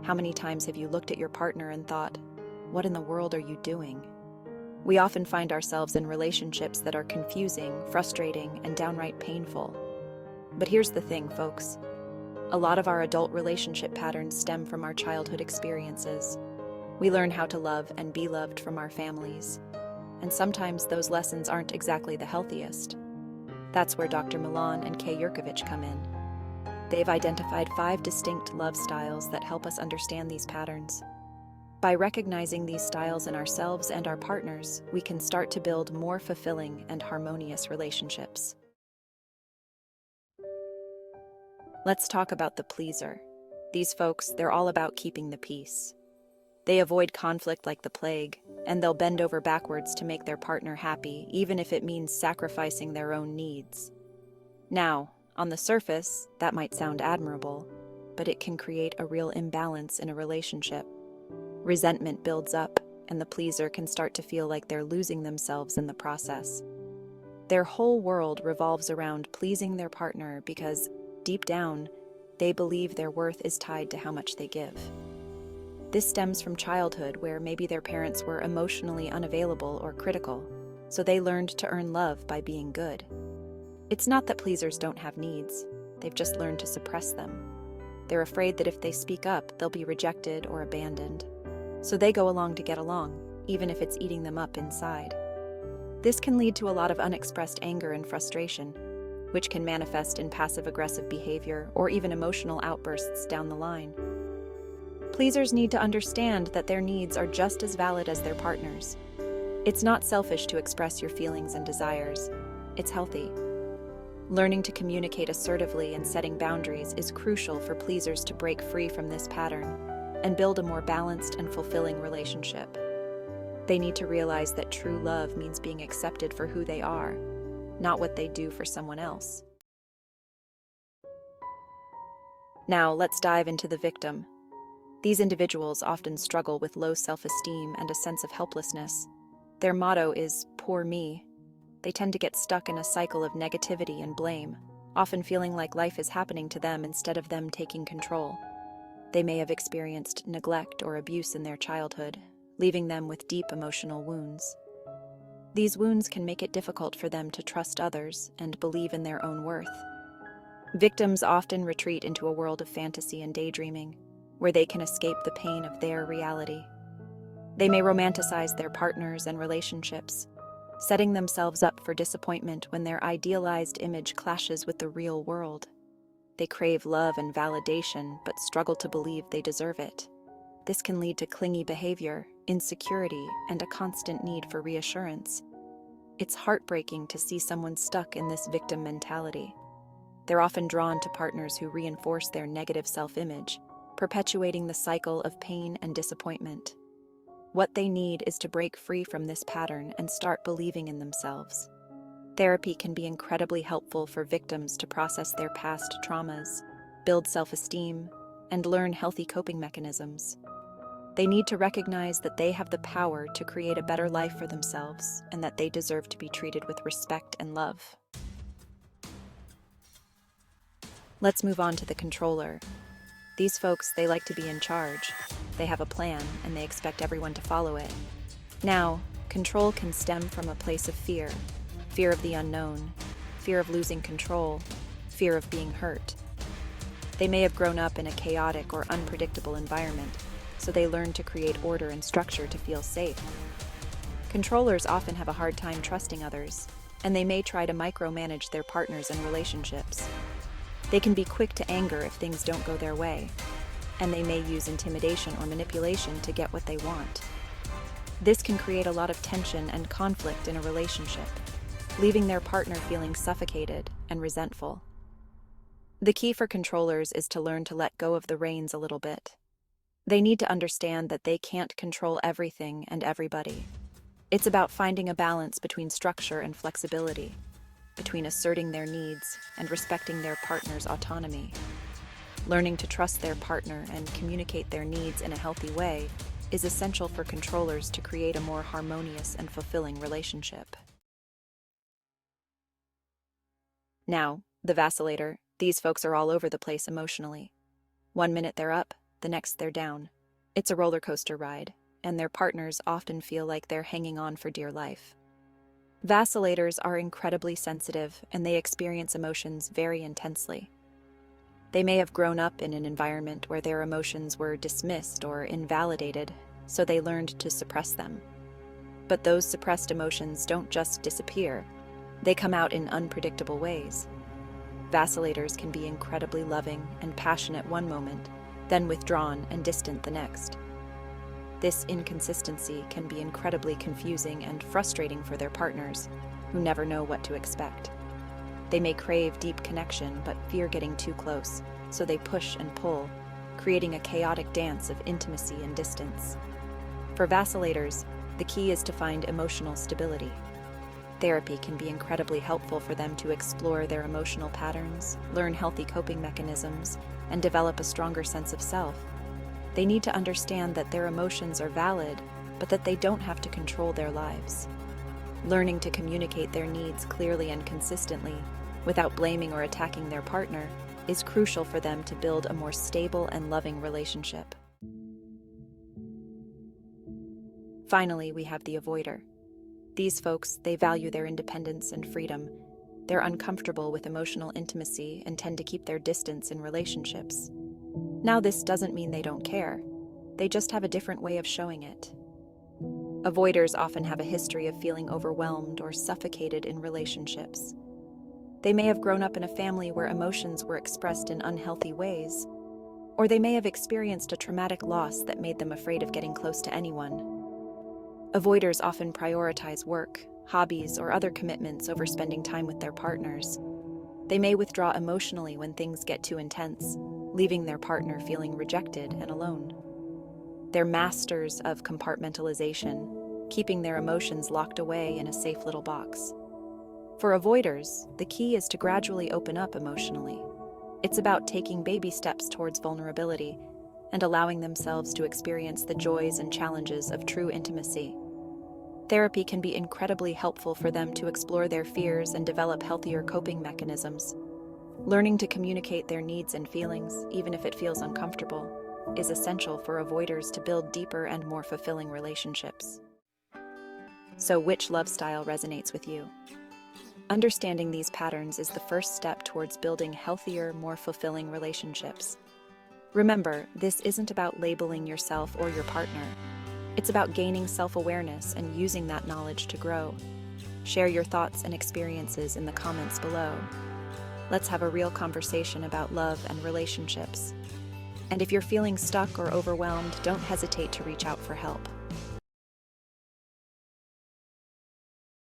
How many times have you looked at your partner and thought, what in the world are you doing? We often find ourselves in relationships that are confusing, frustrating, and downright painful. But here's the thing, folks. A lot of our adult relationship patterns stem from our childhood experiences. We learn how to love and be loved from our families. And sometimes those lessons aren't exactly the healthiest. That's where Dr. Milan and Kay Yerkovich come in. They've identified 5 distinct love styles that help us understand these patterns. By recognizing these styles in ourselves and our partners, we can start to build more fulfilling and harmonious relationships. Let's talk about the pleaser. These folks, they're all about keeping the peace. They avoid conflict like the plague, and they'll bend over backwards to make their partner happy, even if it means sacrificing their own needs. Now, on the surface, that might sound admirable, but it can create a real imbalance in a relationship. Resentment builds up, and the pleaser can start to feel like they're losing themselves in the process. Their whole world revolves around pleasing their partner because, deep down, they believe their worth is tied to how much they give. This stems from childhood, where maybe their parents were emotionally unavailable or critical, so they learned to earn love by being good. It's not that pleasers don't have needs, they've just learned to suppress them. They're afraid that if they speak up, they'll be rejected or abandoned. So they go along to get along, even if it's eating them up inside. This can lead to a lot of unexpressed anger and frustration, which can manifest in passive-aggressive behavior or even emotional outbursts down the line. Pleasers need to understand that their needs are just as valid as their partners. It's not selfish to express your feelings and desires. It's healthy. Learning to communicate assertively and setting boundaries is crucial for pleasers to break free from this pattern and build a more balanced and fulfilling relationship. They need to realize that true love means being accepted for who they are, not what they do for someone else. Now, let's dive into the victim. These individuals often struggle with low self-esteem and a sense of helplessness. Their motto is, "Poor me." They tend to get stuck in a cycle of negativity and blame, often feeling like life is happening to them instead of them taking control. They may have experienced neglect or abuse in their childhood, leaving them with deep emotional wounds. These wounds can make it difficult for them to trust others and believe in their own worth. Victims often retreat into a world of fantasy and daydreaming, where they can escape the pain of their reality. They may romanticize their partners and relationships, setting themselves up for disappointment when their idealized image clashes with the real world. They crave love and validation, but struggle to believe they deserve it. This can lead to clingy behavior, insecurity, and a constant need for reassurance. It's heartbreaking to see someone stuck in this victim mentality. They're often drawn to partners who reinforce their negative self-image, perpetuating the cycle of pain and disappointment. What they need is to break free from this pattern and start believing in themselves. Therapy can be incredibly helpful for victims to process their past traumas, build self-esteem, and learn healthy coping mechanisms. They need to recognize that they have the power to create a better life for themselves and that they deserve to be treated with respect and love. Let's move on to the controller. These folks, they like to be in charge. They have a plan, and they expect everyone to follow it. Now, control can stem from a place of fear. Fear of the unknown, fear of losing control, fear of being hurt. They may have grown up in a chaotic or unpredictable environment, so they learn to create order and structure to feel safe. Controllers often have a hard time trusting others, and they may try to micromanage their partners and relationships. They can be quick to anger if things don't go their way, and they may use intimidation or manipulation to get what they want. This can create a lot of tension and conflict in a relationship, leaving their partner feeling suffocated and resentful. The key for controllers is to learn to let go of the reins a little bit. They need to understand that they can't control everything and everybody. It's about finding a balance between structure and flexibility, between asserting their needs and respecting their partner's autonomy. Learning to trust their partner and communicate their needs in a healthy way is essential for controllers to create a more harmonious and fulfilling relationship. Now, the vacillator. These folks are all over the place emotionally. One minute they're up, the next they're down. It's a roller coaster ride, and their partners often feel like they're hanging on for dear life. Vacillators are incredibly sensitive, and they experience emotions very intensely. They may have grown up in an environment where their emotions were dismissed or invalidated, so they learned to suppress them. But those suppressed emotions don't just disappear, they come out in unpredictable ways. Vacillators can be incredibly loving and passionate one moment, then withdrawn and distant the next. This inconsistency can be incredibly confusing and frustrating for their partners, who never know what to expect. They may crave deep connection but fear getting too close, so they push and pull, creating a chaotic dance of intimacy and distance. For vacillators, the key is to find emotional stability. Therapy can be incredibly helpful for them to explore their emotional patterns, learn healthy coping mechanisms, and develop a stronger sense of self. They need to understand that their emotions are valid, but that they don't have to control their lives. Learning to communicate their needs clearly and consistently, without blaming or attacking their partner, is crucial for them to build a more stable and loving relationship. Finally, we have the avoider. These folks, they value their independence and freedom. They're uncomfortable with emotional intimacy and tend to keep their distance in relationships. Now, this doesn't mean they don't care. They just have a different way of showing it. Avoiders often have a history of feeling overwhelmed or suffocated in relationships. They may have grown up in a family where emotions were expressed in unhealthy ways, or they may have experienced a traumatic loss that made them afraid of getting close to anyone. Avoiders often prioritize work, hobbies, or other commitments over spending time with their partners. They may withdraw emotionally when things get too intense, leaving their partner feeling rejected and alone. They're masters of compartmentalization, keeping their emotions locked away in a safe little box. For avoiders, the key is to gradually open up emotionally. It's about taking baby steps towards vulnerability and allowing themselves to experience the joys and challenges of true intimacy. Therapy can be incredibly helpful for them to explore their fears and develop healthier coping mechanisms. Learning to communicate their needs and feelings, even if it feels uncomfortable, is essential for avoiders to build deeper and more fulfilling relationships. So, which love style resonates with you? Understanding these patterns is the first step towards building healthier, more fulfilling relationships. Remember, this isn't about labeling yourself or your partner. It's about gaining self-awareness and using that knowledge to grow. Share your thoughts and experiences in the comments below. Let's have a real conversation about love and relationships. And if you're feeling stuck or overwhelmed, don't hesitate to reach out for help.